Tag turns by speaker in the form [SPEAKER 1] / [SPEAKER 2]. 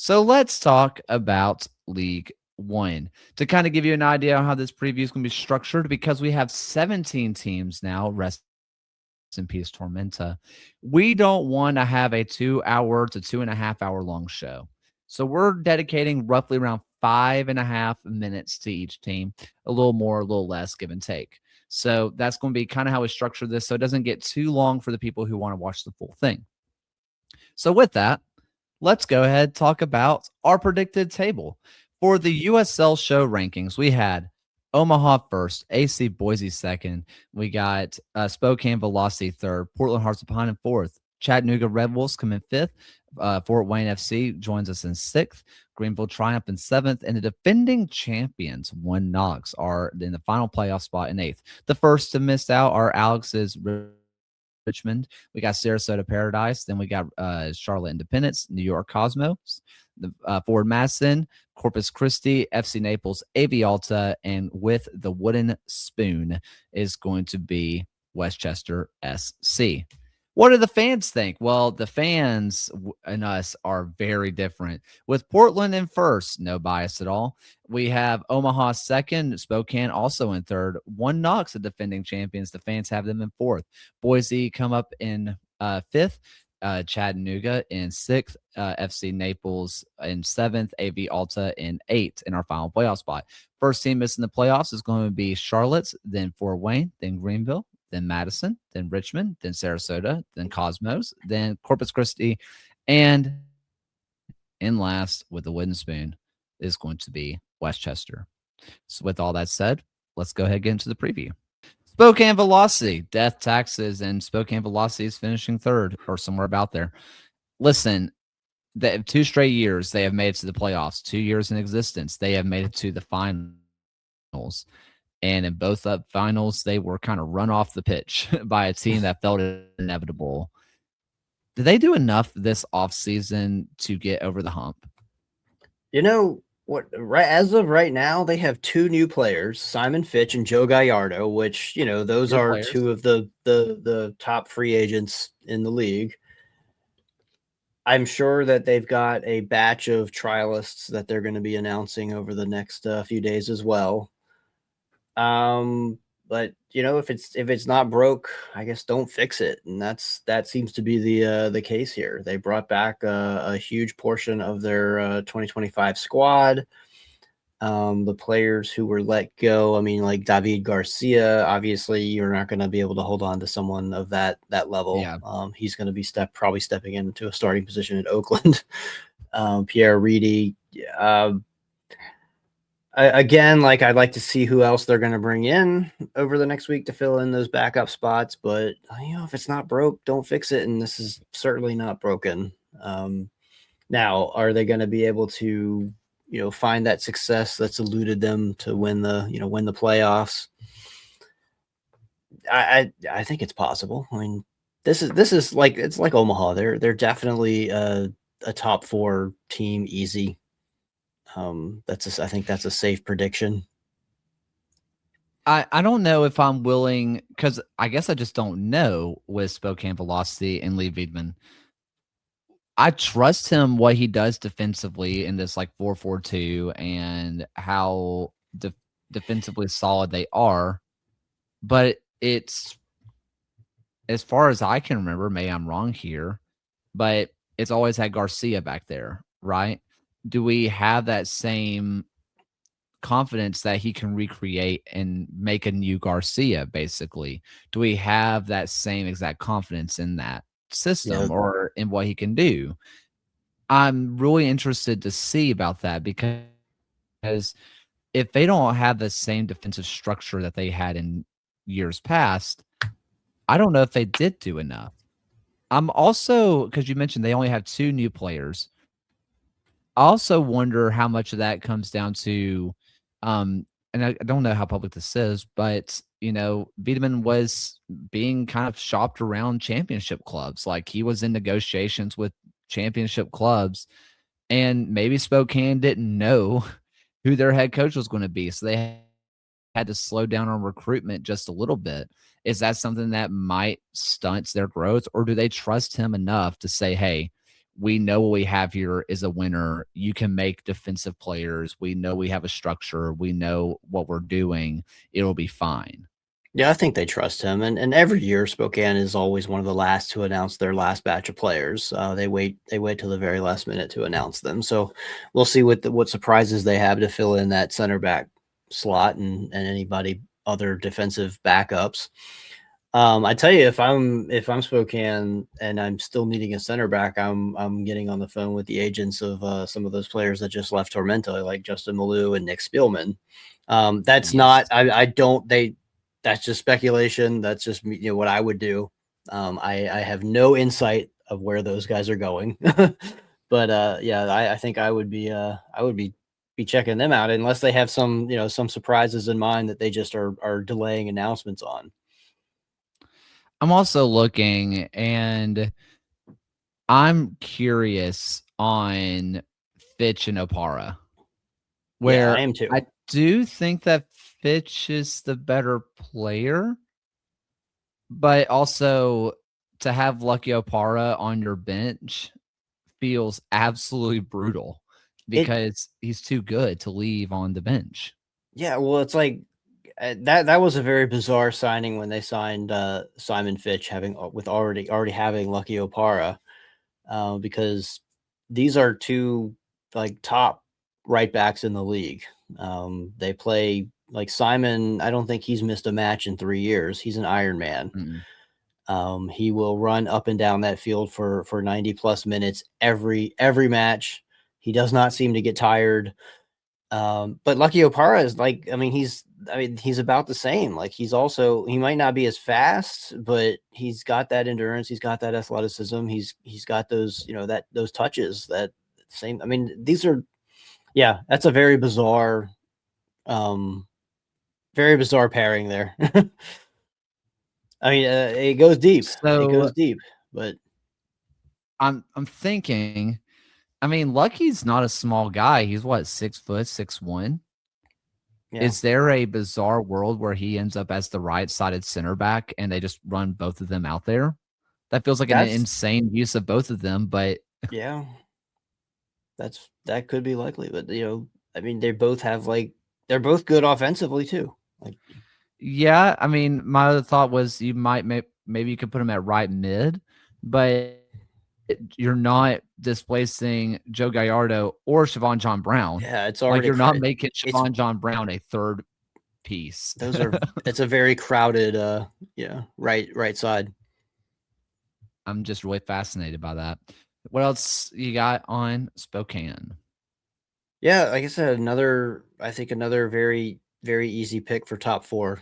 [SPEAKER 1] So let's talk about League One to kind of give you an idea on how this preview is going to be structured because we have 17 teams now. Rest in peace, Tormenta. We don't want to have a 2 hour to 2.5 hour long show. So we're dedicating roughly around 5.5 minutes to each team, a little more, a little less, give and take. So that's going to be kind of how we structure this so it doesn't get too long for the people who want to watch the full thing. So with that, let's go ahead and talk about our predicted table. For the USL show rankings, we had Omaha first, AC Boise second. We got Spokane Velocity third, Portland Hearts of Pine in fourth, Chattanooga Red Wolves come in fifth, Fort Wayne FC joins us in sixth, Greenville Triumph in seventh, and the defending champions, One Knox, are in the final playoff spot in eighth. The first to miss out are Alex's Richmond. We got Sarasota Paradise. Then we got Charlotte Independence, New York Cosmos, the Ford Madison, Corpus Christi, FC Naples, AV Alta, and with the wooden spoon is going to be Westchester SC. What do the fans think? Well, the fans and us are very different. With Portland in first, no bias at all. We have Omaha second, Spokane also in third. One Knox, the defending champions. The fans have them in fourth. Boise come up in fifth. Chattanooga in sixth. FC Naples in seventh. AV Alta in eighth in our final playoff spot. First team missing the playoffs is going to be Charlotte, then Fort Wayne, then Greenville, then Madison, then Richmond, then Sarasota, then Cosmos, then Corpus Christi, and in last with the wooden spoon is going to be Westchester. So with all that said, let's go ahead and get into the preview. Spokane Velocity, Death Taxes, and Spokane Velocity is finishing third or somewhere about there. Listen, the 2 straight years they have made it to the playoffs. 2 years in existence, they have made it to the finals. And in both up finals, they were kind of run off the pitch by a team that felt inevitable. Did they do enough this offseason to get over the hump?
[SPEAKER 2] You know what? Right as of right now, they have 2 new players, Simon Fitch and Joe Gallardo, which those
[SPEAKER 1] Good
[SPEAKER 2] are
[SPEAKER 1] players.
[SPEAKER 2] 2 of the top free agents in the league. I'm sure that they've got a batch of trialists that they're going to be announcing over the next few days as well. But if it's not broke, I guess don't fix it, and that seems to be the case here. They brought back a huge portion of their 2025 squad. The players who were let go, I mean, like David Garcia, obviously you're not going to be able to hold on to someone of that level.
[SPEAKER 1] Yeah.
[SPEAKER 2] He's going to be probably stepping into a starting position at Oakland. Pierre Reedy, again, like I'd like to see who else they're going to bring in over the next week to fill in those backup spots. But if it's not broke, don't fix it. And this is certainly not broken. Now, are they going to be able to find that success that's eluded them to win the playoffs? I think it's possible. I mean, this is like it's like Omaha. They're definitely a top 4 team, easy. I think that's a safe prediction.
[SPEAKER 1] I don't know if I'm willing, because I guess I just don't know with Spokane Velocity and Lee Wiedemann. I trust him what he does defensively in this like 4-4-2 and how defensively solid they are. But it's, as far as I can remember, maybe I'm wrong here, but it's always had Garcia back there, right? Do we have that same confidence that he can recreate and make a new Garcia, basically? Do we have that same exact confidence in that system or in what he can do? I'm really interested to see about that, because if they don't have the same defensive structure that they had in years past, I don't know if they did do enough. I'm also, because you mentioned they only have 2 new players, I also wonder how much of that comes down to, and I don't know how public this is, but Wiedemann was being kind of shopped around championship clubs. Like he was in negotiations with championship clubs, and maybe Spokane didn't know who their head coach was going to be, so they had to slow down on recruitment just a little bit. Is that something that might stunt their growth, or do they trust him enough to say, hey, we know what we have here is a winner. You can make defensive players. We know we have a structure. We know what we're doing. It'll be fine.
[SPEAKER 2] Yeah, I think they trust him, and every year Spokane is always one of the last to announce their last batch of players. They wait till the very last minute to announce them. So we'll see what surprises they have to fill in that center back slot and anybody other defensive backups. I tell you, if I'm Spokane and I'm still needing a center back, I'm getting on the phone with the agents of some of those players that just left Tormenta, like Justin Malou and Nick Spielman. That's
[SPEAKER 1] Yes.
[SPEAKER 2] not I don't they that's just speculation. That's just what I would do. I have no insight of where those guys are going, but yeah, I think I would be checking them out unless they have some surprises in mind that they just are delaying announcements on.
[SPEAKER 1] I'm also looking, and I'm curious on Fitch and Opara,
[SPEAKER 2] Yeah, I
[SPEAKER 1] where
[SPEAKER 2] am too.
[SPEAKER 1] I do think that Fitch is the better player, but also to have Lucky Opara on your bench feels absolutely brutal
[SPEAKER 2] It
[SPEAKER 1] because he's too good to leave on the bench.
[SPEAKER 2] Yeah, well, it's like that was a very bizarre signing when they signed Simon Fitch, having with already having Lucky Opara, because these are two like top right backs in the league. They play like Simon. I don't think he's missed a match in 3 years. He's an Iron Man.
[SPEAKER 1] Mm.
[SPEAKER 2] He will run up and down that field for 90 plus minutes every match. He does not seem to get tired. But Lucky Opara is like, he's about the same. Like he might not be as fast, but he's got that endurance, he's got that athleticism, he's got those, those touches that same. I mean, yeah, that's a um, very bizarre pairing there. It goes deep. It
[SPEAKER 1] So
[SPEAKER 2] goes deep, but
[SPEAKER 1] I'm thinking, I mean, Lucky's not a small guy. He's what, 6 foot, 6'1"?
[SPEAKER 2] yeah,
[SPEAKER 1] Is there a bizarre world where he ends up as the right-sided center back and they just run both of them out there? That feels like an
[SPEAKER 2] that's
[SPEAKER 1] insane use of both of them, but
[SPEAKER 2] yeah, that could be likely. But they both have they're both good offensively too. Like
[SPEAKER 1] yeah, I mean, my other thought was you might maybe you could put him at right mid, but you're not displacing Joe Gallardo or Siobhan John Brown.
[SPEAKER 2] Yeah, it's
[SPEAKER 1] Like,
[SPEAKER 2] already
[SPEAKER 1] you're not making
[SPEAKER 2] it's
[SPEAKER 1] Siobhan John Brown a third piece.
[SPEAKER 2] those are it's a very crowded yeah, right side.
[SPEAKER 1] I'm just really fascinated by that. What else you got on Spokane?
[SPEAKER 2] Yeah, like I said, I think another very very easy pick for top 4.